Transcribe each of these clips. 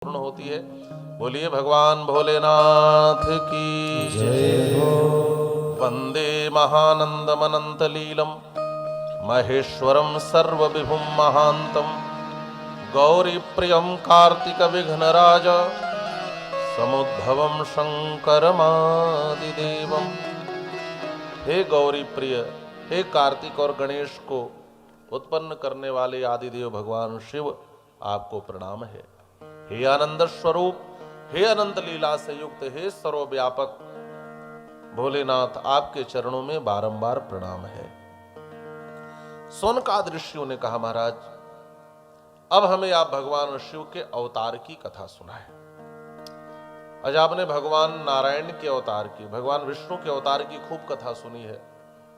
पूर्ण होती है। बोलिए भगवान भोलेनाथ की जय हो। वंदे महानंदमनंत लीलम महेश्वरम सर्वविभुम महांतम गौरी प्रियम कार्तिक विघ्नराज समुद्भवम शंकरमादिदेवम। हे गौरी प्रिय, हे कार्तिक और गणेश को उत्पन्न करने वाले आदिदेव भगवान शिव आपको प्रणाम है। हे आनंद स्वरूप, हे अनंत लीला से युक्त, हे सर्वव्यापक भोलेनाथ, आपके चरणों में बारंबार प्रणाम है। सोनकाद ऋषियों ने कहा, महाराज अब हमें आप भगवान शिव के अवतार की कथा सुनाएं। आज आपने भगवान नारायण के अवतार की, भगवान विष्णु के अवतार की खूब कथा सुनी है।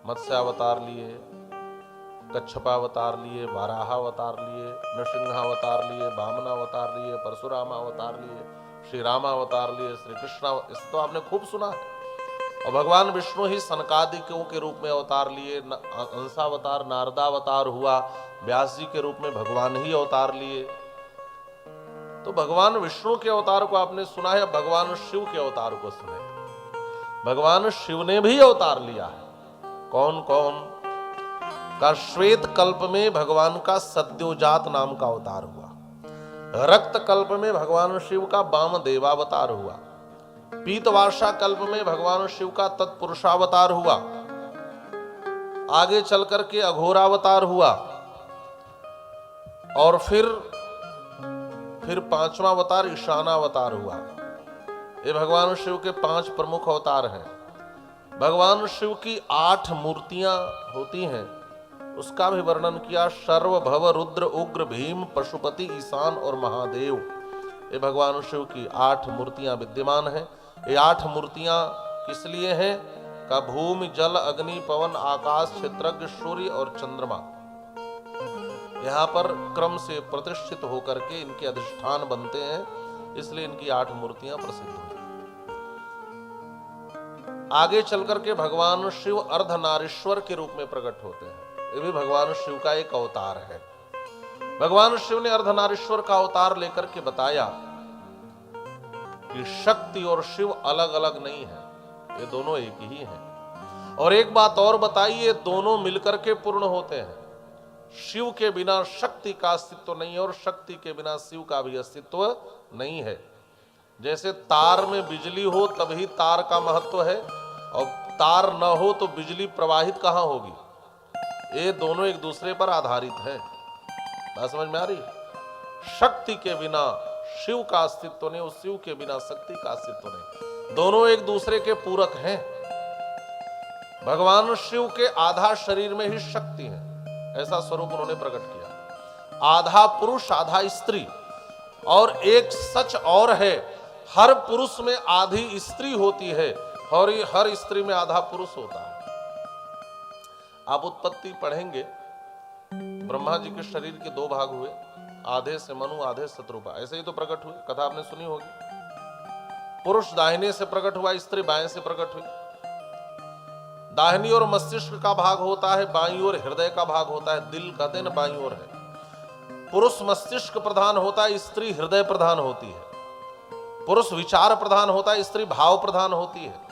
मत्स्यावतार लिए, कच्छपावतार लिए, वाराहावतार लिए, नृसिंहावतार लिए, वामनावतार लिए, परशुरामावतार लिए, श्री रामावतार लिए, श्री कृष्ण, इस तो आपने खूब सुना है। और भगवान विष्णु ही सनकादिकों के रूप में अवतार लिए, अंशावतार नारदावतार हुआ, व्यास जी के रूप में भगवान ही अवतार लिए। तो भगवान विष्णु के अवतार को आपने सुना है, भगवान शिव के अवतार को सुने। भगवान शिव ने भी अवतार लिया है। कौन कौन का? श्वेत कल्प में भगवान का सद्योजात नाम का अवतार हुआ। रक्त कल्प में भगवान शिव का वामदेवावतार हुआ। पीतवार्षा कल्प में भगवान शिव का तत्पुरुषावतार हुआ। आगे चल करके अघोरावतार हुआ। और फिर पांचवा अवतार ईशानावतार हुआ। ये भगवान शिव के 5 प्रमुख अवतार हैं। भगवान शिव की 8 मूर्तियां होती हैं, उसका भी वर्णन किया। सर्व भव रुद्र उग्र भीम पशुपति ईशान और महादेव, ये भगवान शिव की 8 मूर्तियां विद्यमान हैं। ये 8 मूर्तियां किस लिए हैं? का भूमि जल अग्नि पवन आकाश क्षेत्रज्ञ सूर्य और चंद्रमा यहाँ पर क्रम से प्रतिष्ठित होकर के इनके अधिष्ठान बनते हैं, इसलिए इनकी 8 मूर्तियां प्रसिद्ध हुई। आगे चलकर के भगवान शिव अर्धनारीश्वर के रूप में प्रकट होते हैं। ये भी भगवान शिव का एक अवतार है। भगवान शिव ने अर्धनारीश्वर का अवतार लेकर के बताया कि शक्ति और शिव अलग अलग नहीं है, ये दोनों एक ही हैं। और एक बात और बताई, ये दोनों मिलकर के पूर्ण होते हैं। शिव के बिना शक्ति का अस्तित्व नहीं है और शक्ति के बिना शिव का भी अस्तित्व नहीं है। जैसे तार में बिजली हो तभी तार का महत्व है, और तार न हो तो बिजली प्रवाहित कहां होगी। ये दोनों एक दूसरे पर आधारित है। बात समझ में आ रही? शक्ति के बिना शिव का अस्तित्व नहीं, उस शिव के बिना शक्ति का अस्तित्व नहीं। दोनों एक दूसरे के पूरक हैं। भगवान शिव के आधा शरीर में ही शक्ति है, ऐसा स्वरूप उन्होंने प्रकट किया। आधा पुरुष आधा स्त्री। और एक सच और है, हर पुरुष में आधी स्त्री होती है और हर स्त्री में आधा पुरुष होता है। आप उत्पत्ति पढ़ेंगे, ब्रह्मा जी के शरीर के 2 भाग हुए, आधे से मनु आधे शत्रुपा, ऐसे ही तो प्रकट हुए। कथा आपने सुनी होगी। पुरुष दाहिने से प्रकट हुआ, स्त्री बाएं से प्रकट हुई। दाहिनी ओर मस्तिष्क का भाग होता है, बाईं ओर हृदय का भाग होता है। दिल कहते हैं ना, बाईं ओर है। पुरुष मस्तिष्क प्रधान होता है, स्त्री हृदय प्रधान होती है। पुरुष विचार प्रधान होता है, स्त्री भाव प्रधान होती है।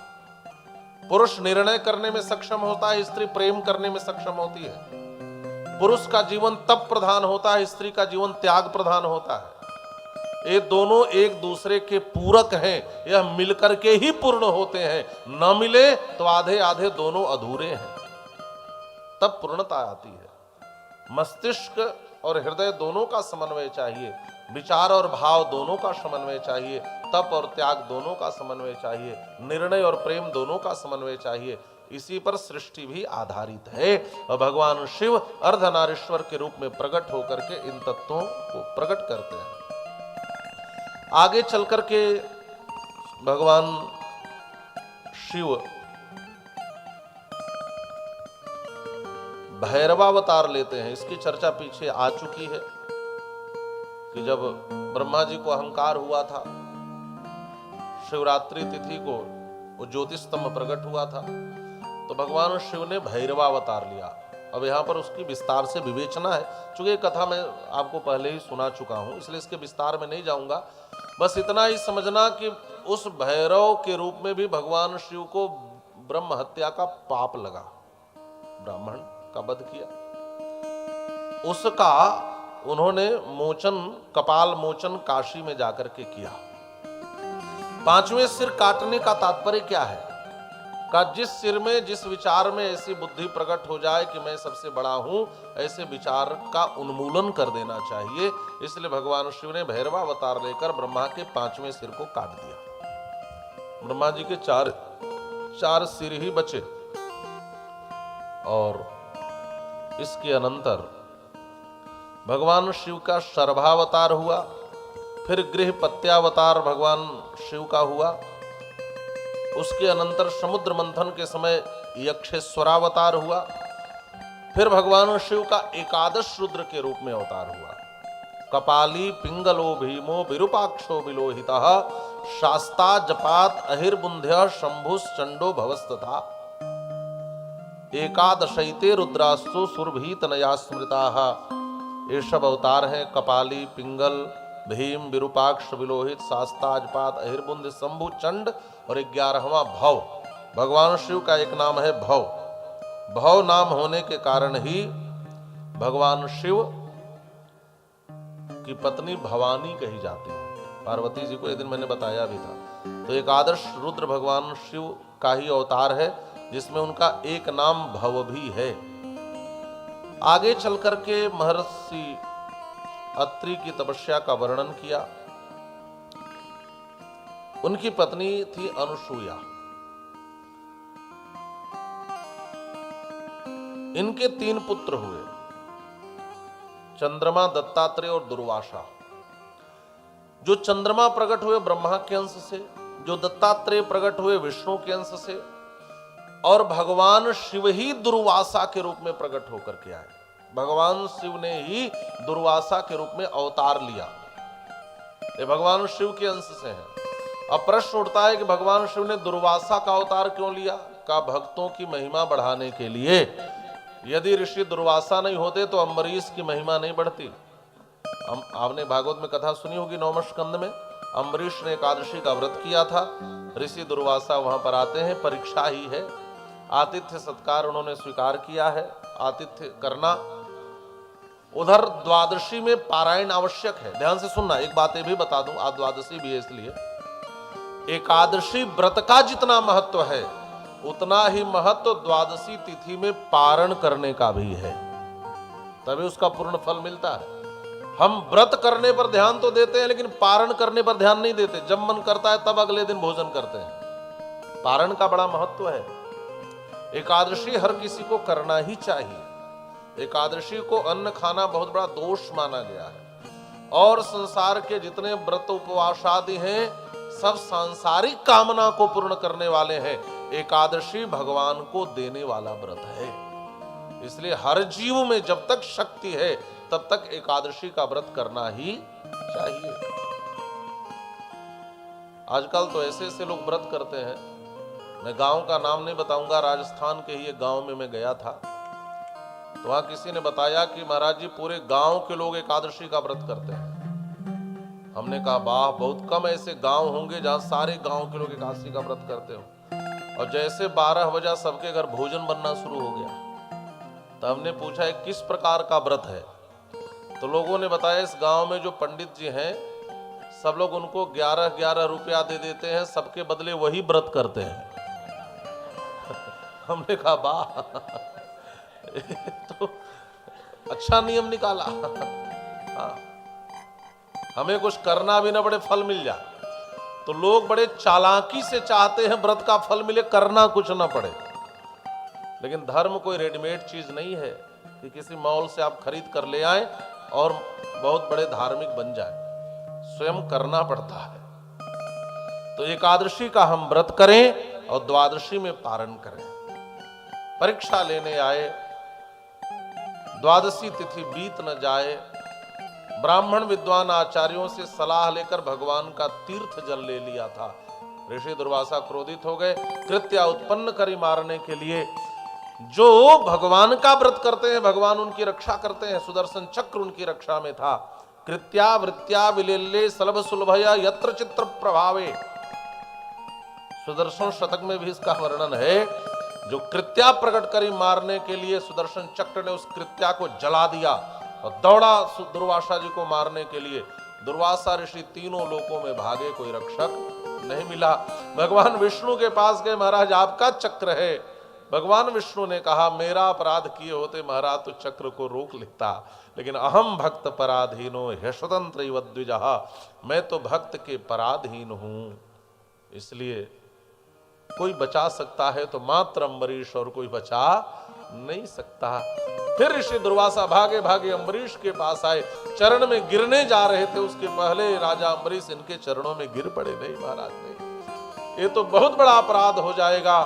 पुरुष निर्णय करने में सक्षम होता है, स्त्री प्रेम करने में सक्षम होती है। पुरुष का जीवन तप प्रधान होता है, स्त्री का जीवन त्याग प्रधान होता है। ये दोनों एक दूसरे के पूरक हैं, यह मिलकर के ही पूर्ण होते हैं। न मिले तो आधे आधे दोनों अधूरे हैं, तब पूर्णता आती है। मस्तिष्क और हृदय दोनों का समन्वय चाहिए, विचार और भाव दोनों का समन्वय चाहिए, तप और त्याग दोनों का समन्वय चाहिए, निर्णय और प्रेम दोनों का समन्वय चाहिए। इसी पर सृष्टि भी आधारित है। और भगवान शिव अर्धनारीश्वर के रूप में प्रकट होकर के इन तत्वों को प्रकट करते हैं। आगे चल करके भगवान शिव भैरवावतार लेते हैं। इसकी चर्चा पीछे आ चुकी है कि जब ब्रह्मा जी को अहंकार हुआ था, शिवरात्रि तिथि को वो ज्योतिस्तंभ प्रकट हुआ था, तो भगवान शिव ने भैरवावतार लिया। अब यहाँ पर उसकी विस्तार से विवेचना है, चूंकि कथा मैं आपको पहले ही सुना चुका हूँ, इसलिए इसके विस्तार में नहीं जाऊंगा। बस इतना ही समझना कि उस भैरव के रूप में भी भगवान शिव को ब्रह्म हत्या का पाप लगा, ब्राह्मण का वध किया, उसका उन्होंने मोचन, कपाल मोचन काशी में जाकर के किया। पांचवें सिर काटने का तात्पर्य क्या है? का जिस सिर में, जिस विचार में ऐसी बुद्धि प्रकट हो जाए कि मैं सबसे बड़ा हूं, ऐसे विचार का उन्मूलन कर देना चाहिए। इसलिए भगवान शिव ने भैरवावतार लेकर ब्रह्मा के पांचवें सिर को काट दिया। ब्रह्मा जी के चार सिर ही बचे। और इसके अनंतर भगवान शिव का शर्भावतार हुआ, फिर गृहपत्यावतार भगवान शिव का हुआ। उसके अनंतर समुद्र मंथन के समय यक्षेश्वरावतार हुआ। फिर भगवान शिव का एकादश रुद्र के रूप में अवतार हुआ। कपाली पिंगलो भीमो विरूपाक्षो विलोहितः शास्ता जपात अहिर्बुंध्य शंभुश्चंडो भवस्तथा एकादशैते रुद्रास्तु सुरभीतनया स्मृताः। ये सब अवतार हैं, कपाली, पिंगल, भीम, विरूपाक्ष, विलोहित, शास्ता, अजपात, अहिर्बुंद, शंभु, चंड और 11वां भव। भगवान शिव का एक नाम है भव। भव नाम होने के कारण ही भगवान शिव की पत्नी भवानी कही जाती है। पार्वती जी को एक दिन मैंने बताया भी था। तो एकादश रुद्र भगवान शिव का ही अवतार है, जिसमें उनका एक नाम भव भी है। आगे चल करके महर्षि अत्रि की तपस्या का वर्णन किया। उनकी पत्नी थी अनुसूया। इनके 3 पुत्र हुए, चंद्रमा, दत्तात्रेय और दुर्वासा। जो चंद्रमा प्रकट हुए ब्रह्मा के अंश से, जो दत्तात्रेय प्रकट हुए विष्णु के अंश से, और भगवान शिव ही दुर्वासा के रूप में प्रकट होकर के आए। भगवान शिव ने ही दुर्वासा के रूप में अवतार लिया। ये भगवान शिव के अंश से हैं। अब प्रश्न उठता है कि भगवान शिव ने दुर्वासा का अवतार क्यों लिया? का भक्तों की महिमा बढ़ाने के लिए। यदि ऋषि दुर्वासा नहीं होते तो अम्बरीश की महिमा नहीं बढ़ती। आपने भागवत में कथा सुनी होगी, 9वें स्कंद में अम्बरीश ने एकादशी का व्रत किया था। ऋषि दुर्वासा वहां पर आते हैं, परीक्षा ही है। आतिथ्य सत्कार उन्होंने स्वीकार किया है, आतिथ्य करना। उधर द्वादशी में पारायण आवश्यक है। ध्यान से सुनना, एक बात ये भी बता दूं, आज द्वादशी भी है, इसलिए एकादशी व्रत का जितना महत्व है उतना ही महत्व द्वादशी तिथि में पारण करने का भी है, तभी उसका पूर्ण फल मिलता है। हम व्रत करने पर ध्यान तो देते हैं, लेकिन पारण करने पर ध्यान नहीं देते। जब मन करता है तब अगले दिन भोजन करते हैं। पारण का बड़ा महत्व है। एकादशी हर किसी को करना ही चाहिए। एकादशी को अन्न खाना बहुत बड़ा दोष माना गया है। और संसार के जितने व्रत उपवास आदि हैं, सब सांसारिक कामना को पूर्ण करने वाले हैं। एकादशी भगवान को देने वाला व्रत है। इसलिए हर जीव में जब तक शक्ति है तब तक एकादशी का व्रत करना ही चाहिए। आजकल तो ऐसे ऐसे लोग व्रत करते हैं। मैं गांव का नाम नहीं बताऊंगा, राजस्थान के ही एक गांव में मैं गया था, तो वहां किसी ने बताया कि महाराज जी पूरे गांव के लोग एकादशी का व्रत करते हैं। हमने कहा वाह, बहुत कम ऐसे गांव होंगे जहां सारे गांव के लोग एकादशी का व्रत करते हो। और जैसे 12 बजे सबके घर भोजन बनना शुरू हो गया, तो हमने पूछा किस प्रकार का व्रत है? तो लोगों ने बताया इस गांव में जो पंडित जी हैं सब लोग उनको 11-11 रुपया दे देते हैं, सबके बदले वही व्रत करते हैं। हमने कहा वाह, तो अच्छा नियम निकाला। हाँ, हमें कुछ करना भी ना पड़े, फल मिल जाए। तो लोग बड़े चालाकी से चाहते हैं व्रत का फल मिले, करना कुछ ना पड़े। लेकिन धर्म कोई रेडीमेड चीज नहीं है कि किसी मॉल से आप खरीद कर ले आए और बहुत बड़े धार्मिक बन जाए। स्वयं करना पड़ता है। तो एकादशी का हम व्रत करें और द्वादशी में पारण करें। परीक्षा लेने आए, द्वादशी तिथि बीत न जाए। ब्राह्मण विद्वान आचार्यों से सलाह लेकर भगवान का तीर्थ जल ले लिया था। ऋषि दुर्वासा क्रोधित हो गए। कृत्या उत्पन्न करी मारने के लिए जो भगवान का व्रत करते हैं, भगवान उनकी रक्षा करते हैं। सुदर्शन चक्र उनकी रक्षा में था। कृत्या वृत्या विलेल्ले सलभ सुलभया यत्र चित्र प्रभावे। सुदर्शन शतक में भी इसका वर्णन है। जो कृत्या प्रकट करी मारने के लिए सुदर्शन चक्र ने उस कृत्या को जला दिया और दौड़ा दुर्वासा जी को मारने के लिए। दुर्वासा ऋषि तीनों लोकों में भागे, कोई रक्षक नहीं मिला। भगवान विष्णु के पास गए, महाराज आपका चक्र है। भगवान विष्णु ने कहा मेरा अपराध किए होते महाराज तो चक्र को रोक लेता, लेकिन अहम भक्त पराधीनो ह्यस्वतंत्र द्विजः, मैं तो भक्त के पराधीन हूं, इसलिए कोई बचा सकता है तो मात्र अम्बरीश, और कोई बचा नहीं सकता। फिर ऋषि दुर्वासा भागे भागे अम्बरीश के पास आए, चरण में गिरने जा रहे थे, उसके पहले राजा अम्बरीश इनके चरणों में गिर पड़े। नहीं महाराज नहीं, ये तो बहुत बड़ा अपराध हो जाएगा,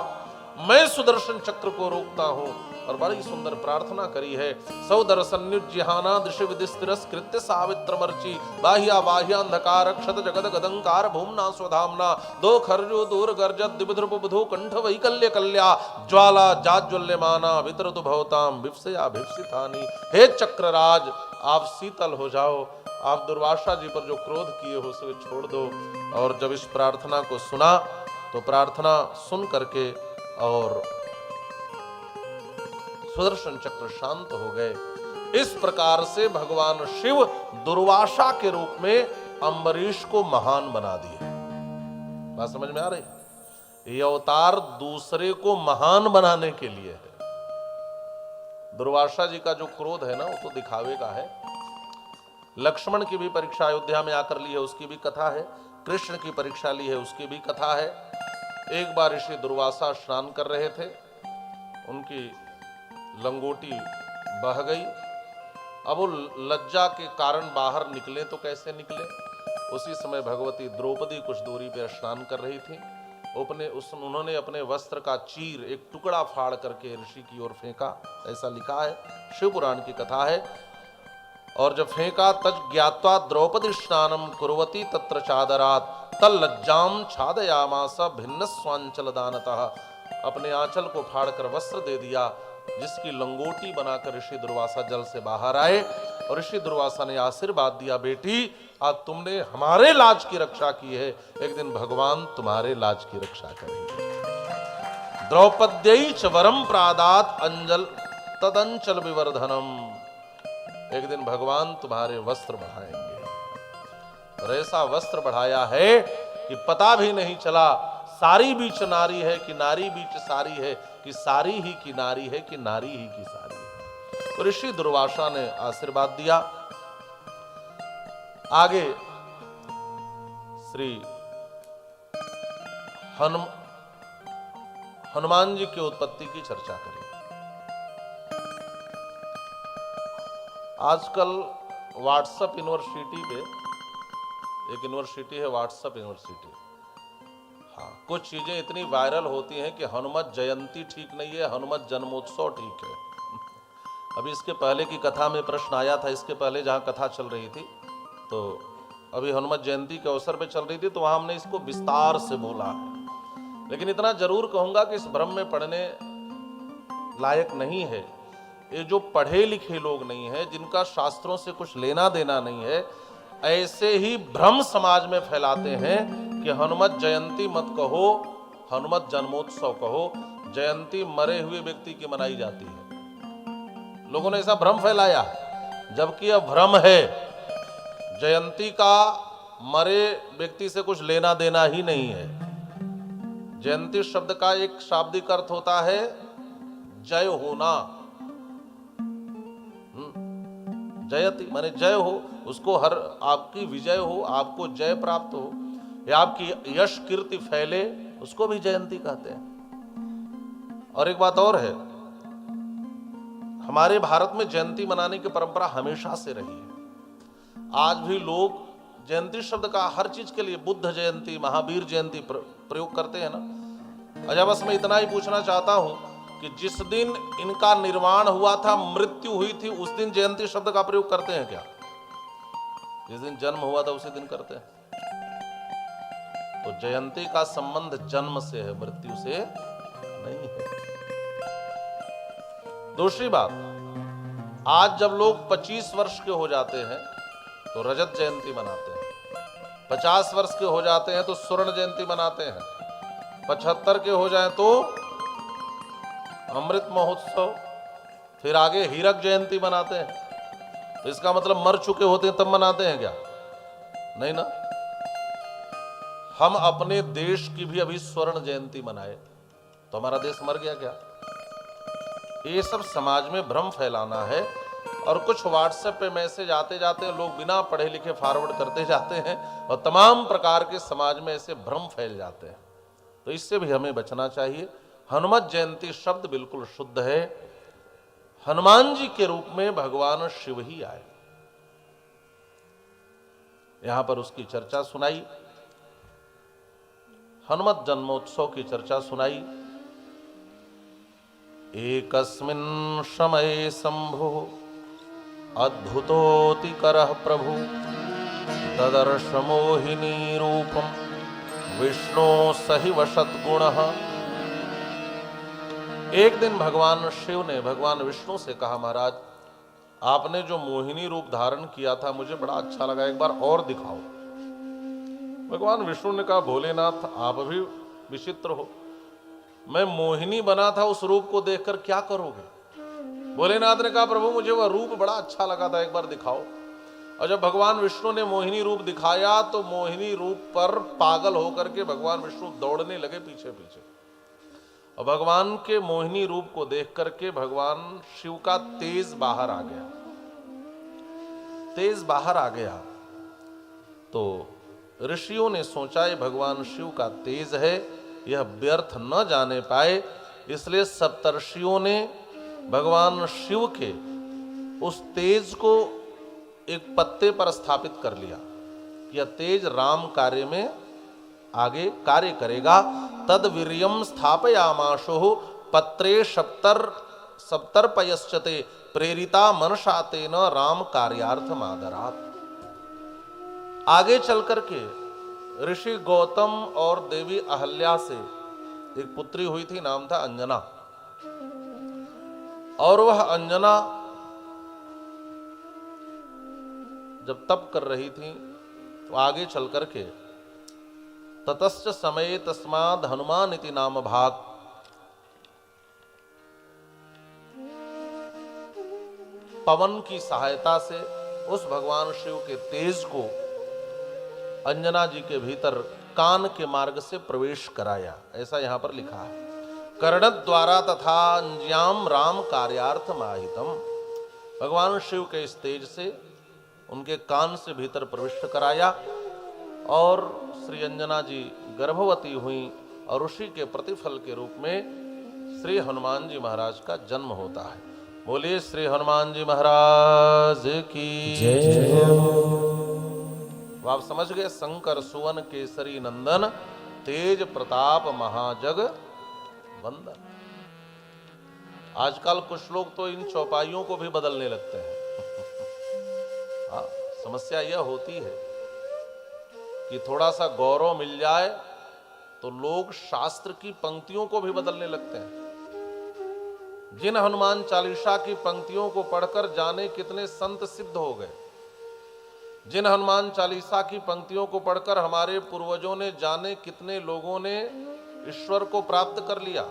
मैं सुदर्शन चक्र को रोकता हूं। और बड़ी सुंदर प्रार्थना करी है। सौदर्शन्युज्जिहाना दृश्य विदिस्तिरस्कृत्य सावित्रमर्चि बाह्या बाह्यांधकार क्षत जगद गदंकार भूमना स्वधामना दो खर्जो दूर गर्जत दिबध्रुप बुधो कंठ वैकल्य कल्या ज्वाला जाज्वल्यमाना वितरतु भवताम विप्सया भिप्सितानि। हे चक्रराज आप शीतल हो जाओ, आप दुर्वासा जी पर जो क्रोध किए हो उसे छोड़ दो। और जब इस प्रार्थना को सुना तो प्रार्थना सुन करके और सुदर्शन चक्र शांत हो गए। इस प्रकार से भगवान शिव दुर्वासा के रूप में अम्बरीश को महान बना दिए। बात समझ में आ रही? ये अवतार दूसरे को महान बनाने के लिए है। दुर्वासा जी का जो क्रोध है ना वो तो दिखावे का है। लक्ष्मण की भी परीक्षा अयोध्या में आकर ली है, उसकी भी कथा है। कृष्ण की परीक्षा ली है, उसकी भी कथा है। एक बार ऋषि दुर्वासा स्नान कर रहे थे, उनकी लंगोटी बह गई। अब वो लज्जा के कारण बाहर निकले तो कैसे निकले। उसी समय भगवती द्रौपदी कुछ दूरी पर स्नान कर रही थी। उन्होंने अपने वस्त्र का चीर एक टुकड़ा फाड़ करके ऋषि की ओर फेंका, ऐसा लिखा है, शिव पुराण की कथा है। और जब फेंका तज ज्ञात्वा द्रौपदी स्नानम कुर्वती तत्र चादरात तल लज्जाम छादयामास भिन्न स्वांचल दानतः। अपने आंचल को फाड़कर वस्त्र दे दिया, जिसकी लंगोटी बनाकर ऋषि दुर्वासा जल से बाहर आए। और ऋषि दुर्वासा ने आशीर्वाद दिया, बेटी आज तुमने हमारे लाज की रक्षा की है, एक दिन भगवान तुम्हारे लाज की रक्षा करेंगे। द्रौपद्यै च वरम प्रादात अंजल तदंचल विवर्धनम। एक दिन भगवान तुम्हारे वस्त्र बढ़ाएंगे। और ऐसा वस्त्र बढ़ाया है कि पता भी नहीं चला सारी बीच नारी है कि नारी बीच सारी है, कि सारी ही की नारी है कि नारी ही की सारी है। तो ऋषि दुर्वासा ने आशीर्वाद दिया। आगे श्री हनुमान जी की उत्पत्ति की चर्चा करें। आजकल व्हाट्सएप यूनिवर्सिटी पे, एक यूनिवर्सिटी है व्हाट्सएप यूनिवर्सिटी, हाँ, कुछ चीजें इतनी वायरल होती हैं कि हनुमत जयंती ठीक नहीं है, हनुमत जन्मोत्सव ठीक है। अभी इसके पहले की कथा में प्रश्न आया था, इसके पहले जहाँ कथा चल रही थी, तो अभी हनुमत जयंती के अवसर पे चल रही थी, तो वहाँ हमने इसको विस्तार से बोला है। लेकिन इतना जरूर कहूँगा कि इस भ्रम में पढ़ने लायक नहीं है। ये जो पढ़े लिखे लोग नहीं है, जिनका शास्त्रों से कुछ लेना देना नहीं है, ऐसे ही भ्रम समाज में फैलाते हैं कि हनुमत जयंती मत कहो, हनुमत जन्मोत्सव कहो। जयंती मरे हुए व्यक्ति की मनाई जाती है। लोगों ने ऐसा भ्रम फैलाया, जबकि यह भ्रम है। जयंती का मरे व्यक्ति से कुछ लेना देना ही नहीं है। जयंती शब्द का एक शाब्दिक अर्थ होता है जय होना। जयति माने जय हो, उसको हर आपकी विजय हो, आपको जय प्राप्त हो, या आपकी यश कीर्ति फैले, उसको भी जयंती कहते हैं। और एक बात और है, हमारे भारत में जयंती मनाने की परंपरा हमेशा से रही है। आज भी लोग जयंती शब्द का हर चीज के लिए बुद्ध जयंती, महावीर जयंती प्रयोग करते हैं ना। अच्छा, बस मैं इतना ही पूछना चाहता हूं कि जिस दिन इनका निर्माण हुआ था, मृत्यु हुई थी, उस दिन जयंती शब्द का प्रयोग करते हैं क्या? जिस दिन जन्म हुआ था उसी दिन करते हैं। तो जयंती का संबंध जन्म से है, मृत्यु से नहीं है। दूसरी बात, आज जब लोग 25 वर्ष के हो जाते हैं तो रजत जयंती मनाते हैं, 50 वर्ष के हो जाते हैं तो स्वर्ण जयंती मनाते हैं, 75 के हो जाएं तो अमृत महोत्सव, फिर आगे हीरक जयंती मनाते हैं। तो इसका मतलब मर चुके होते हैं तब मनाते हैं क्या? नहीं ना। हम अपने देश की भी अभी स्वर्ण जयंती मनाए तो हमारा देश मर गया क्या? ये सब समाज में भ्रम फैलाना है। और कुछ व्हाट्सएप पे मैसेज आते जाते लोग बिना पढ़े लिखे फॉरवर्ड करते जाते हैं और तमाम प्रकार के समाज में ऐसे भ्रम फैल जाते हैं। तो इससे भी हमें बचना चाहिए। हनुमत जयंती शब्द बिल्कुल शुद्ध है। हनुमान जी के रूप में भगवान शिव ही आए। यहां पर उसकी चर्चा सुनाई, हनुमत जन्मोत्सव की चर्चा सुनाई। एकस्मिन् समये शंभु अद्भुतोतिकरः प्रभु ददर्श मोहिनी रूपम विष्णु सहिव सद्गुणः। एक दिन भगवान शिव ने भगवान विष्णु से कहा, महाराज आपने जो मोहिनी रूप धारण किया था मुझे बड़ा अच्छा लगा, एक बार और दिखाओ। भगवान विष्णु ने कहा, भोलेनाथ आप भी विचित्र हो, मैं मोहिनी बना था, उस रूप को देखकर क्या करोगे? भोलेनाथ ने कहा, प्रभु मुझे वह रूप बड़ा अच्छा लगा था, एक बार दिखाओ। और जब भगवान विष्णु ने मोहिनी रूप दिखाया तो मोहिनी रूप पर पागल होकर के भगवान विष्णु दौड़ने लगे पीछे पीछे। और भगवान के मोहिनी रूप को देख करके भगवान शिव का तेज बाहर आ गया। तेज बाहर आ गया तो ऋषियों ने सोचा ये भगवान शिव का तेज है, यह व्यर्थ न जाने पाए, इसलिए सप्तर्षियों ने भगवान शिव के उस तेज को एक पत्ते पर स्थापित कर लिया। यह तेज राम कार्य में आगे कार्य करेगा। तद वीर्यम स्थापयामाशो पत्रे सप्तर्पयश्चते प्रेरिता मनसा तेन राम कार्यार्थ मादरात। आगे चल करके ऋषि गौतम और देवी अहल्या से एक पुत्री हुई थी, नाम था अंजना। और वह अंजना जब तप कर रही थी तो आगे चल करके ततश्च समय तस्माद हनुमान इति नाम भाग, पवन की सहायता से उस भगवान शिव के तेज को अंजना जी के भीतर कान के मार्ग से प्रवेश कराया, ऐसा यहां पर लिखा है। कर्ण द्वारा तथा अंज्याम राम कार्यार्थ माहितम, भगवान शिव के इस तेज से उनके कान से भीतर प्रविष्ट कराया और श्री अंजना जी गर्भवती हुई और उसी के प्रतिफल के रूप में श्री हनुमान जी महाराज का जन्म होता है। बोलिए श्री हनुमान जी महाराज की जय। आप समझ गए, शंकर सुवन केसरी नंदन तेज प्रताप महाजग वंदन। आजकल कुछ लोग तो इन चौपाइयों को भी बदलने लगते हैं। हाँ, समस्या यह होती है कि थोड़ा सा गौरव मिल जाए तो लोग शास्त्र की पंक्तियों को भी बदलने लगते हैं। जिन हनुमान चालीसा की पंक्तियों को पढ़कर जाने कितने संत सिद्ध हो गए, जिन हनुमान चालीसा की पंक्तियों को पढ़कर हमारे पूर्वजों ने जाने कितने लोगों ने ईश्वर को प्राप्त कर लिया,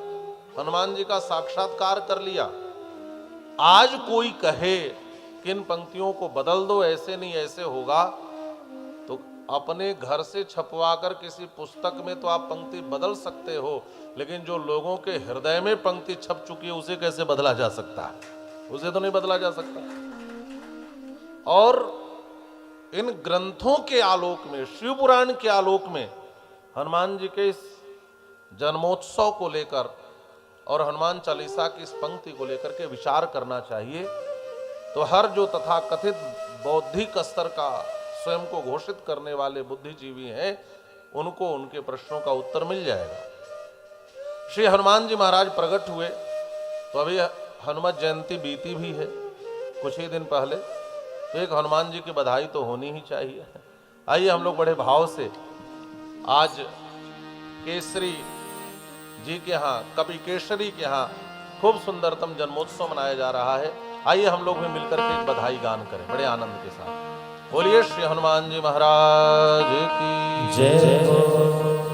हनुमान जी का साक्षात्कार कर लिया। आज कोई कहे कि इन पंक्तियों को बदल दो, ऐसे नहीं ऐसे होगा, तो अपने घर से छपवा कर किसी पुस्तक में तो आप पंक्ति बदल सकते हो, लेकिन जो लोगों के हृदय में पंक्ति छप चुकी है उसे कैसे बदला जा सकता है? उसे तो नहीं बदला जा सकता। और इन ग्रंथों के आलोक में, शिव पुराण के आलोक में हनुमान जी के इस जन्मोत्सव को लेकर और हनुमान चालीसा की इस पंक्ति को लेकर के विचार करना चाहिए। तो हर जो तथाकथित बौद्धिक स्तर का स्वयं को घोषित करने वाले बुद्धिजीवी हैं, उनको उनके प्रश्नों का उत्तर मिल जाएगा। श्री हनुमान जी महाराज प्रकट हुए तो अभी हनुमत जयंती बीती भी है कुछ ही दिन पहले, तो एक हनुमान जी की बधाई तो होनी ही चाहिए। आइए हम लोग बड़े भाव से आज केसरी जी के यहाँ, कवि केसरी के यहाँ खूब सुंदरतम जन्मोत्सव मनाया जा रहा है। आइए हम लोग भी मिलकर के एक बधाई गान करें बड़े आनंद के साथ। बोलिए श्री हनुमान जी महाराज की जय हो।